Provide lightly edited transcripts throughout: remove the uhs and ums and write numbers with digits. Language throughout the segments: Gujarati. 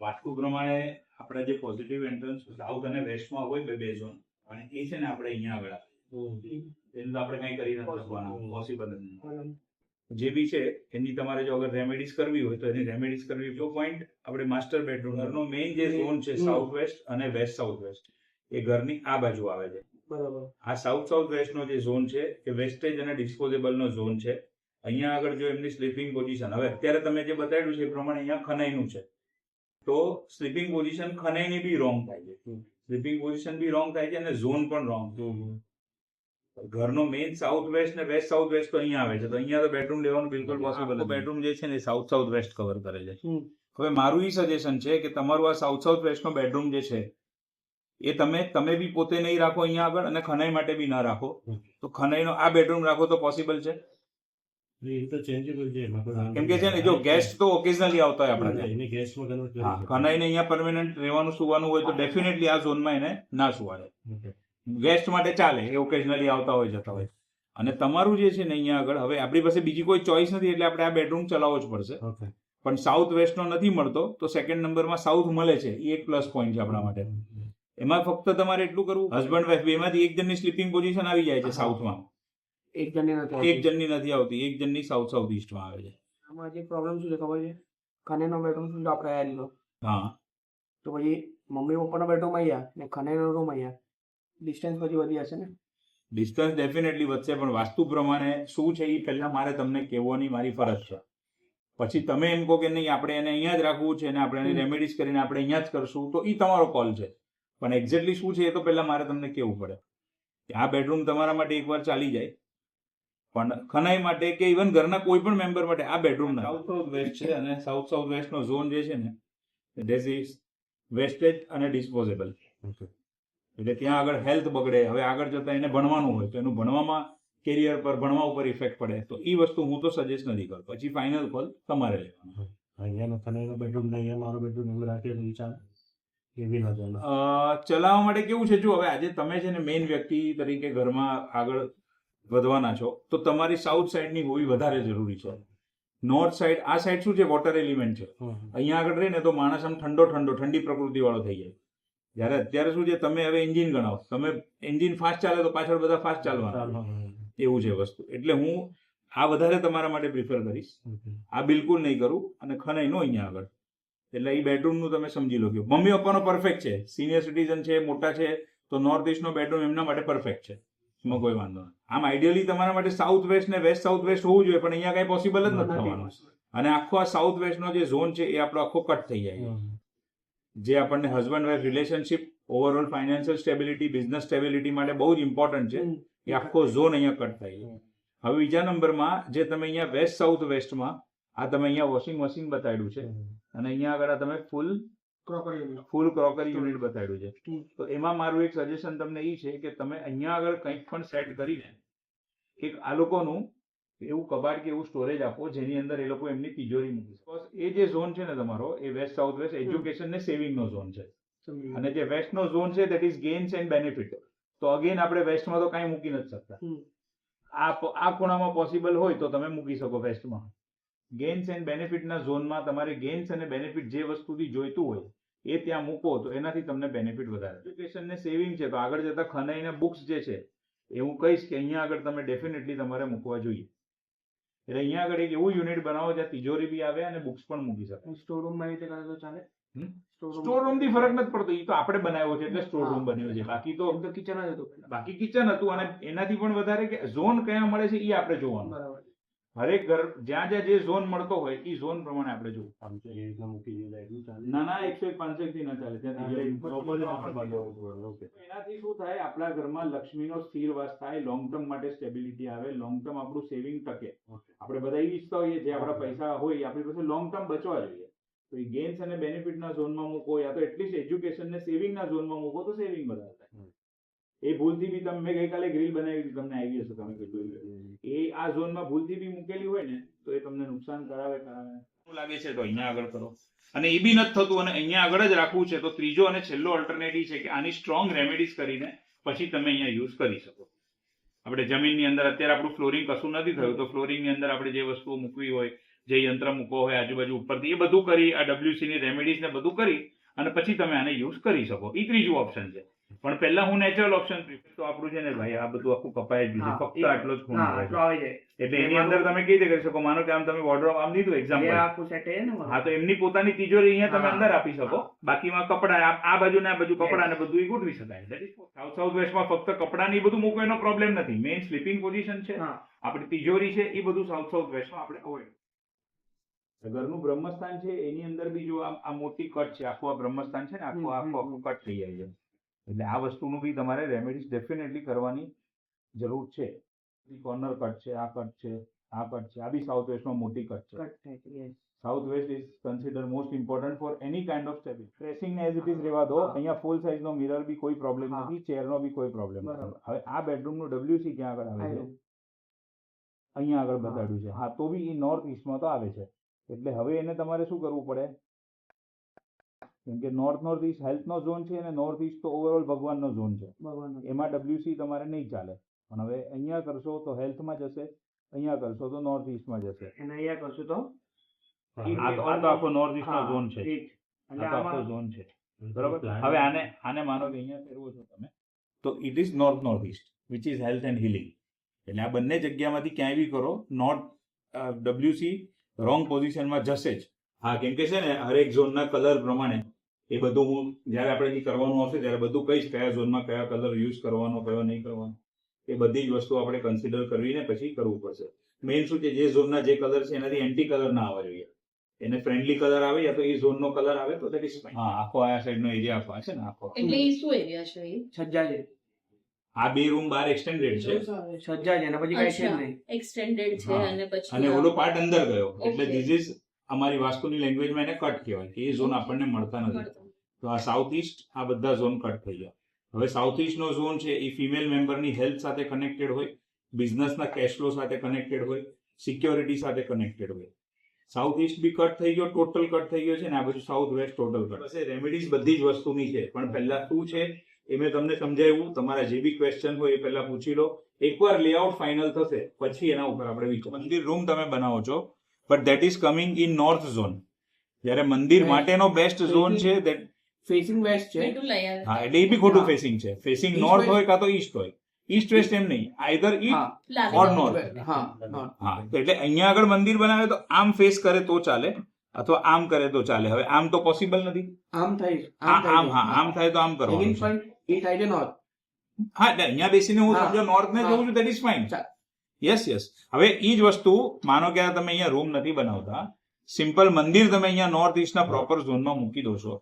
વાસ્તુ પ્રમાણે આપણે જે પોઝિટિવ એન્ટ્રન્સ સાઉથ અને વેસ્ટમાં હોય બે ઝોન, અને એ છે ને આપણે અહીંયા આગળ એનું તો આપણે કંઈ કરી નથી શકવાના, પોસિબલ જ નહીં. જે બી છે એની તમારે જો અગર રેમેડીઝ કરવી હોય તો એની રેમેડીઝ કરવી. જો પોઈન્ટ આપણે માસ્ટર બેડરૂમ ઘરનો મેઇન જે ઝોન છે સાઉથ વેસ્ટ અને વેસ્ટ સાઉથ વેસ્ટ, એ ઘરની આ બાજુ આવે છે. બરાબર. આ સાઉથ સાઉથ વેસ્ટ નો જે ઝોન છે એ વેસ્ટેજ અને ડિસ્પોઝેબલ નો ઝોન છે. અહીંયા આગળ જો એમની સ્લીપિંગ પોઝિશન, હવે અત્યારે તમે જે બતાવ્યું છે એ પ્રમાણે અહીંયા ખનાઈનું છે, તો સ્લીપિંગ પોઝિશન ખનાઈની બી રોંગ થાય છે, સ્લીપિંગ પોઝિશન બી રોંગ થાય છે અને ઝોન પણ રોંગ. ઘરનો મેઇન સાઉથ વેસ્ટ ને વેસ્ટ સાઉથ વેસ્ટ તો અહીંયા આવે છે, તો અહીંયા તો બેડરૂમ લેવાનું બિલકુલ પોસિબલ નથી. બેડરૂમ જે છે ને સાઉથ સાઉથ વેસ્ટ કવર કરે છે. હવે મારું એ સજેશન છે કે તમારું આ સાઉથ સાઉથ વેસ્ટ નો બેડરૂમ જે છે એ તમે બી પોતે નહીં રાખો અહીંયા આગળ, અને ખનાઈ માટે બી ના રાખો. તો ખનાઈનો આ બેડરૂમ રાખો તો પોસિબલ છે. કેમ કે છે ને જો ગેસ્ટ તો ઓકેઝનલી આવતા હોય આપણા, ખનાઈને અહીંયા પરમેનન્ટ રહેવાનું સુવાનું હોય તો ડેફિનેટલી આ ઝોનમાં એને ના સુવાડે. ગેસ્ટ માટે ચાલે, એ ઓકેઝનલી આવતા હોય જતા હોય. અને તમારું જે છે ને અહીંયા આગળ, હવે આપણી પાસે બીજી કોઈ ચોઈસ નથી એટલે આપણે આ બેડરૂમ ચલાવવો જ પડશે. પણ સાઉથ વેસ્ટ નો નથી મળતો તો સેકન્ડ નંબરમાં સાઉથ મળે છે, એ એક પ્લસ પોઈન્ટ છે આપણા માટે. એમાં ફક્ત તમારે એટલું કરવું, હસબન્ડ વાઈફ બેમાંથી એક જણની સ્લીપિંગ પોઝિશન આવી જાય છે સાઉથમાં, એક જણની નથી આવતી, એક જણની સાઉથ સાઉથ ઈસ્ટમાં આવે છે. આમાં જે પ્રોબ્લેમ શું છે ખબર છે, ખનેનો બેડરૂમ શું આપણે આયા લીધો, હા, તો પછી મમ્મી પપ્પાનો બેડરૂમ અહીંયા ને ખનેનો રૂમ અહીંયા, ડિસ્ટન્સ પછી વધી જશે ને? ડિસ્ટન્સ ડેફિનેટલી વધશે, પણ વાસ્તુ પ્રમાણે શું છે એ પહેલા મારે તમને કહેવાની મારી ફરજ છે. પછી તમે એમ કહો કે નહીં આપણે એને અહીંયા જ રાખવું છે અને આપણે એને રેમેડીઝ કરીને આપણે અહીંયા જ કરશું, તો એ તમારો કોલ છે. પણ એક્ઝેક્ટલી શું છે એ તો પહેલા મારે તમને કહેવું પડે. આ બેડરૂમ તમારા માટે એકવાર ચાલી જાય, પણ ખનાઈ માટે કે ઇવન ઘરના કોઈ પણ મેમ્બર માટે આ બેડરૂમ સાઉથ સાઉથ વેસ્ટ છે, અને સાઉથ સાઉથ વેસ્ટ નો ઝોન જે છે ને ધેટ ઇઝ વેસ્ટેજ અને ડિસ્પોઝેબલ. એટલે ત્યાં આગળ હેલ્થ બગડે. હવે આગળ જતા એને ભણવાનું હોય તો એનું ભણવામાં, કેરિયર પર, ભણવા ઉપર ઇફેક્ટ પડે, તો એ વસ્તુ હું તો સજેસ્ટ નથી કરતો. પછી ફાઇનલ કોલ તમારે લેવાનો. અહીંયાનો ખનાઈનો બેડરૂમ ને અહીંયા મારો બેડરૂમ એવું રાખીએ તો વિચાર એવી ન ચાલે. ચલાવવા માટે કેવું છે, જો હવે આજે તમે છે ને મેઇન વ્યક્તિ તરીકે ઘરમાં આગળ વધવાના છો તો તમારી સાઉથ સાઈડની હોવી વધારે જરૂરી છે. નોર્થ સાઈડ, આ સાઈડ શું છે, વોટર એલિમેન્ટ છે. અહીંયા આગળ રહીને તો માણસ આમ ઠંડી પ્રકૃતિ વાળો થઈ જાય. જયારે અત્યારે શું છે, તમે હવે એન્જિન ગણાવો, તમે એન્જિન ફાસ્ટ ચાલે તો પાછળ બધા ફાસ્ટ ચાલવાના, એવું છે વસ્તુ. એટલે હું આ વધારે તમારા માટે પ્રિફર કરીશ, આ બિલકુલ નહીં કરું. અને ખનાઈ નો અહીંયા આગળ, એટલે એ બેડરૂમ નું તમે સમજી લો કે મમ્મી પપ્પાનો પરફેક્ટ છે, સિનિયર સિટીઝન છે, મોટા છે, તો નોર્થ ઇસ્ટ નો બેડરૂમ એમના માટે પરફેક્ટ છે, એમાં કોઈ વાંધો નથી. આમ આઈડિયલી તમારા માટે સાઉથ વેસ્ટ ને વેસ્ટ સાઉથ વેસ્ટ હોવું જોઈએ, પણ અહીંયા કઈ પોસિબલ જ નથી થવાનું. અને આખો આ સાઉથ વેસ્ટ નો જે ઝોન છે એ આપણો આખો કટ થઈ જાય, જે આપણને husband wife relationship, overall financial stability, business stability માટે બહુ જ ઇમ્પોર્ટન્ટ છે. એ આખો ઝોન અહીંયા કટ થાય છે. હવે બીજા નંબરમાં જે તમે અહીંયા વેસ્ટ સાઉથ વેસ્ટમાં, આ તમે અહીંયા વોશિંગ મશીન બતાવ્યું છે, અને અહીંયા આગળ તમે ફૂલ ક્રોકરી યુનિટ બતાવ્યું છે. તો એમાં મારું એક સજેશન તમને એ છે કે તમે અહીંયા આગળ કંઈક પણ સેટ કરીને એક આ લોકોનું એવું કબાટ કે એવું સ્ટોરેજ આપો જેની અંદર એ લોકો એમની તિજોરી મૂકી શકે. એ જે ઝોન છે ને તમારો, એ વેસ્ટ સાઉથ વેસ્ટ એજ્યુકેશન ને સેવિંગ નો ઝોન છે, અને જે વેસ્ટ નો ઝોન છે that is gains and benefit. તો અગેન આપણે વેસ્ટમાં તો કાંઈ મૂકી નથી શકતા. આ ખૂણામાં પોસિબલ હોય તો તમે મૂકી શકો વેસ્ટમાં. ગેઇન્સ એન્ડ બેનિફિટના ઝોનમાં તમારે ગેઇન્સ અને બેનિફિટ જે વસ્તુથી જોઈતું હોય એ ત્યાં મૂકો તો એનાથી તમને બેનિફિટ વધારે. એજ્યુકેશન ને સેવિંગ છે, તો આગળ જતા ખનાઈને બુક્સ જે છે એ હું કહીશ કે અહીંયા આગળ તમે ડેફિનેટલી તમારે મૂકવા જોઈએ. એટલે અહીંયા આગળ એક એવું યુનિટ બનાવો જ્યાં તિજોરી બી આવે અને બુક્સ પણ મૂકી શકે. સ્ટોર રૂમમાં રીતે કરે તો ચાલે? સ્ટોર રૂમ થી ફરક નથી પડતો, એ તો આપણે બનાવ્યો છે એટલે સ્ટોર રૂમ બન્યો છે. બાકી તો કિચન જ હતું, બાકી કિચન હતું. અને એનાથી પણ વધારે કે ઝોન કયા મળે છે એ આપણે જોવાનું. હરેક ઘર જ્યાં જ્યાં જે ઝોન મળતો હોય એ ઝોન પ્રમાણે આપણે જોવું. ના ના 105 થી ના ચાલે. એનાથી શું થાય, આપણા ઘરમાં લક્ષ્મીનો સ્થિર વાસ થાય, લોંગ ટર્મ માટે સ્ટેબિલિટી આવે, લોંગ ટર્મ આપણું સેવિંગ ટકે. આપણે બધા ઈચ્છતા હોઈએ જે આપણા પૈસા હોય આપણી પાસે લોંગ ટર્મ બચવા જોઈએ. તો એ ગેઇન્સ અને બેનિફિટના ઝોનમાં મૂકો, યા તો એટલીસ્ટ એજ્યુકેશન ને સેવિંગના ઝોનમાં મૂકો તો સેવિંગ વધારે થાય. એ ભૂલથી બી તમે, મેં ગઈકાલે ગ્રીલ બનાવી તમને આવી હશે, તમે કીધું એ આ ઝોનમાં ભૂલથી બી મૂકેલી હોય ને તો એ તમને નુકસાન કરાવે. શું લાગે છે તો અહીંયા આગળ કરો, અને એ બી નથી થતું અને અહીંયા આગળ જ રાખવું છે તો ત્રીજો અને છેલ્લો ઓલ્ટરનેટિવ છે કે આની સ્ટ્રોંગ રેમેડીઝ કરીને પછી તમે અહીંયા યુઝ કરી શકો. આપણે જમીનની અંદર અત્યારે આપણું ફ્લોરિંગ કશું નથી થયું તો ફ્લોરિંગની અંદર આપણે જે વસ્તુઓ મૂકવી હોય, જે યંત્ર મૂકો હોય આજુબાજુ ઉપરથી એ બધું કરી આ WC ની રેમેડીઝ ને બધું કરી અને પછી તમે આને યુઝ કરી શકો. એ ત્રીજું ઓપ્શન છે. પણ પહેલા હું નેચરલ ઓપ્શન પ્રિફર તો આપણું છે ને ભાઈ આ બધું આખું કપાય જ હા, ફક્ત આટલો જ ખૂણો હા હોય આટલો છે. આવી જાય એટલે એની અંદર તમે કઈ રીતે કરી શકો માનો કે આમ તમે વોર્ડરોબ આમ લીધું એ એક્ઝામ્પલ, આખું સેટ છે ને હા તો એમની પોતાની તિજોરી અહીંયા તમે હા. અંદર આપી શકો. બાકીમાં કપડા આ બાજુ ને આ બાજુ કપડા ને બધું એ ગોઠવી શકાય. સાઉથ વેસ્ટમાં ફક્ત કપડા ને બધું મૂકવો એનો પ્રોબ્લેમ નથી. મેઇન સ્લીપિંગ પોઝિશન છે, હા આપણી તિજોરી છે, એ બધું સાઉથ વેસ્ટમાં આપણે અવોઇડ. ઘરનું બ્રહ્મસ્થાન છે એની અંદર બી જો આ મોટી કટ છે, આખું આ બ્રહ્મસ્થાન છે ને આખું કટ થઈ જાય છે. એટલે આ વસ્તુનું બી તમારે રેમેડીઝ ડેફિનેટલી કરવાની જરૂર છે. કોર્નર કટ છે, આ કટ છે, આ કટ છે, આ બી સાઉથ વેસ્ટમાં મોટી કટ છે. કટ થાય છે yes. South waste is consider most important for any kind of stability. Dressing ને એઝ ઇટ ઇઝ રહેવા દો. હા. અહીંયા ફૂલ સાઇઝ નો મિરર બી કોઈ પ્રોબ્લેમ હા. નથી, ચેરનો બી કોઈ પ્રોબ્લેમ નથી. બરાબર. હવે આ બેડરૂમ નું WC ક્યાં આગળ આવે છે? આવ્યું. અહીંયા આગળ હા. બતાડ્યું છે. હા તો બી એ નોર્થ ઈસ્ટમાં તો આવે છે. એટલે હવે એને તમારે શું કરવું પડે? કેમ કે નોર્થ ઈસ્ટ હેલ્થ નો ઝોન છે અને નોર્થ ઈસ્ટ તો ઓવરઓલ ભગવાનનો ઝોન છે. ભગવાનનો. એમાં WC તમારે નહીં ચાલે. પણ હવે અહીંયા કરશો તો હેલ્થમાં જશે, અહીંયા કરશો તો નોર્થ ઈસ્ટમાં જશે. અને અહીંયા કરશું તો આ તો આખો નોર્થ ઈસ્ટ નો હા, ઝોન છે. એ જ. એટલે આ તો આખો આમાં ઝોન છે. બરોબર. હવે આને માનો કે અહીંયા ફેરવો છો તમે તો it is north East which is health and healing. એટલે આ બંને જગ્યામાંથી ક્યાંય બી કરો નોર્થ WC રોંગ પોઝિશનમાં જશે જ. હા કેમ કે છે ને હરેક ઝોનના કલર પ્રમાણે એ બધું હું જ્યારે આપણે જે કરવાનું આવશે ત્યારે બધું કહીશ કયા ઝોનમાં કયા કલર યુઝ કરવાનો કયો નહીં કરવાનો. એ બધી જ વસ્તુ આપણે કન્સિડર કરીને પછી કરવું પડશે. મેઇન શું છે જે ઝોનના જે કલર છે એનાથી એન્ટી કલર ના આવવા જોઈએ. એને ફ્રેન્ડલી કલર આવે યા તો એ ઝોનનો કલર આવે તો દેટ ઇઝ ફાઇન. હા આખો આ સાઈડનો એરિયા આખો છે ને આખો. એટલે એ શું એરિયા છે એ? સજ્જા છે આ બે રૂમ બહાર એક્સટેન્ડેડ છે સજ્જા છે અને પછી કઈ છે જ અચ્છા નહીં એક્સટેન્ડેડ છે હા. અને પછી અને ઓલો પાર્ટ અંદર ગયો. એટલે Okay. ધીસ ઇઝ અમારી વાસ્તુની લેંગ્વેજમાં એને કટ કહેવાય કે એ ઝોન આપણને મળતા નથી. તો આ સાઉથ ઈસ્ટ આ બધા ઝોન કટ થઈ ગયા. હવે સાઉથ ઈસ્ટ નો ઝોન છે એ ફિમેલ મેમ્બરની હેલ્થ સાથે કનેક્ટેડ હોય, બિઝનેસના કેશ ફ્લો સાથે કનેક્ટેડ હોય, સિક્યોરિટી સાથે કનેક્ટેડ હોય. સાઉથ ઈસ્ટ બી કટ થઈ ગયો, ટોટલ કટ થઈ ગયો છે ને આ બધું સાઉથ વેસ્ટ ટોટલ કટ. બસ રેમેડીઝ બધી જ વસ્તુની છે. પણ પહેલા શું છે એ મેં તમને સમજાવ્યું. તમારા જે બી ક્વેશ્ચન હોય એ પહેલા પૂછી લો. એકવાર લેઆઉટ ફાઇનલ થશે પછી એના ઉપર આપણે વિચાર. મંદિર રૂમ તમે બનાવો છો but that is coming in north zone. જ્યારે મંદિર Yes. માટેનો બેસ્ટ ઝોન છે that ફેસિંગ વેસ્ટ છે મીઠું લઈ આવે. હા એટલે એ બી ખોટું હા. ફેસિંગ છે. Facing East north west. હોય કાં તો ઈસ્ટ હોય. ઈસ્ટ વેસ્ટ એમ નહીં, આઈધર ઈસ્ટ હા લાગે or છે. north. હા હા હા તો એટલે અહીંયા આગળ મંદિર બનાવે તો આમ ફેસ કરે તો ચાલે અથવા આમ કરે તો ચાલે. હવે આમ તો પોસિબલ નથી. આમ થાય આમ હા આમ થાય તો આમ કરવાનું છે. પણ એ થાય છે નોર્થ હા એટલે અહીંયા બેસીને હું હા. સમજો નોર્થ ને હા. જોઉં છું દેટ ઇઝ ફાઇન. ચાલ. યસ હવે ઈ જ વસ્તુ માનો કે આ તમે અહીંયા રૂમ નથી બનાવતા, સિમ્પલ મંદિર તમે અહીંયા નોર્થ ઈસ્ટના પ્રોપર ઝોનમાં મૂકી દો છો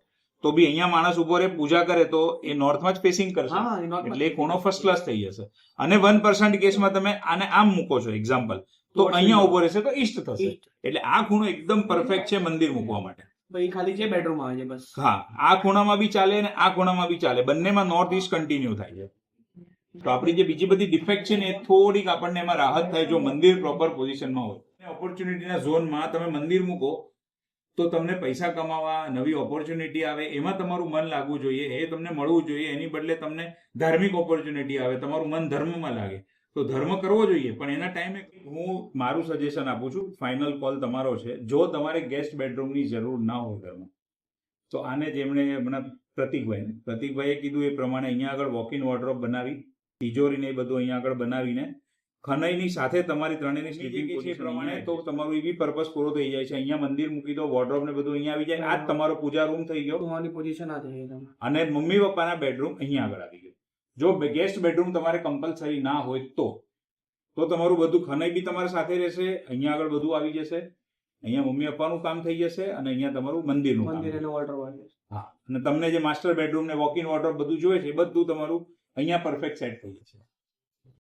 તો બી અહીંયા માણસ ઉભો રહે પૂજા કરે તો એ નોર્થમાં જ ફેસિંગ કરશે. હા એ north એટલે એ ખૂણો ફર્સ્ટ ક્લાસ થઈ જશે. અને 1% કેસમાં તમે આને આમ મૂકો છો એક્ઝામ્પલ તો Towards અહીંયા east. ઉભો રહેશે તો ઈસ્ટ થશે. East. એટલે આ ખૂણો એકદમ પરફેક્ટ છે મંદિર મૂકવા માટે. ભાઈ ખાલી છે બેડરૂમ આવે છે બસ હા આ ખૂણામાં બી ચાલે અને આ ખૂણામાં બી ચાલે. બંનેમાં નોર્થ ઈસ્ટ કન્ટિન્યુ થાય છે. તો આપણી જે બીજી બધી ડિફેક્ટ છે ને એ થોડીક આપણને એમાં રાહત થાય જો મંદિર પ્રોપર પોઝિશનમાં હોય. ઓપોર્ચ્યુનિટીના ઝોનમાં તમે મંદિર મૂકો તો તમને પૈસા કમાવા નવી ઓપોર્ચ્યુનિટી આવે એમાં તમારું મન લાગવું જોઈએ, એ તમને મળવું જોઈએ. એની બદલે તમને ધાર્મિક ઓપોર્ચ્યુનિટી આવે, તમારું મન ધર્મમાં લાગે તો ધર્મ કરવો જોઈએ. પણ એના ટાઈમે હું મારું સજેશન આપું છું, ફાઇનલ કોલ તમારો છે. જો તમારે ગેસ્ટ બેડરૂમની જરૂર ના હોય ઘરમાં તો આને જેમણે હમણાં પ્રતિકભાઈએ કીધું એ પ્રમાણે અહીંયા આગળ વોક ઇન વોર્ડરોબ બનાવી, તિજોરીને એ બધું અહીંયા આગળ બનાવીને ખનઈની સાથે તમારી ત્રણેયની સ્લીપિંગ પોઝિશન પ્રમાણે તો તમારું એ બી પર્પસ પૂરો થઈ જાય છે. અહીંયા મંદિર મૂકી દો, વોર્ડરોબ ને બધું અહીંયા આવી જાય. આ જ તમારો પૂજા રૂમ થઈ ગયો સુવાની પોઝિશન આ થઈ તમે અને મમ્મી પપ્પાના બેડરૂમ અહીંયા આગળ આવી ગયું. જો ગેસ્ટ બેડરૂમ તમારે કમ્પલસરી ના હોય તો તમારું બધું ખનઈ બી તમારા સાથે રહેશે, અહીંયા આગળ બધું આવી જશે, અહીંયા મમ્મી પપ્પાનું કામ થઈ જશે અને અહીંયા તમારું મંદિરનું કામ. મંદિર અને વોટર હા અને તમને જે માસ્ટર બેડરૂમ ને વોક ઇન વોર્ડરોબ બધું જોઈએ છે એ બધું તમારું અહીંયા પરફેક્ટ સેટ થઈ જશે.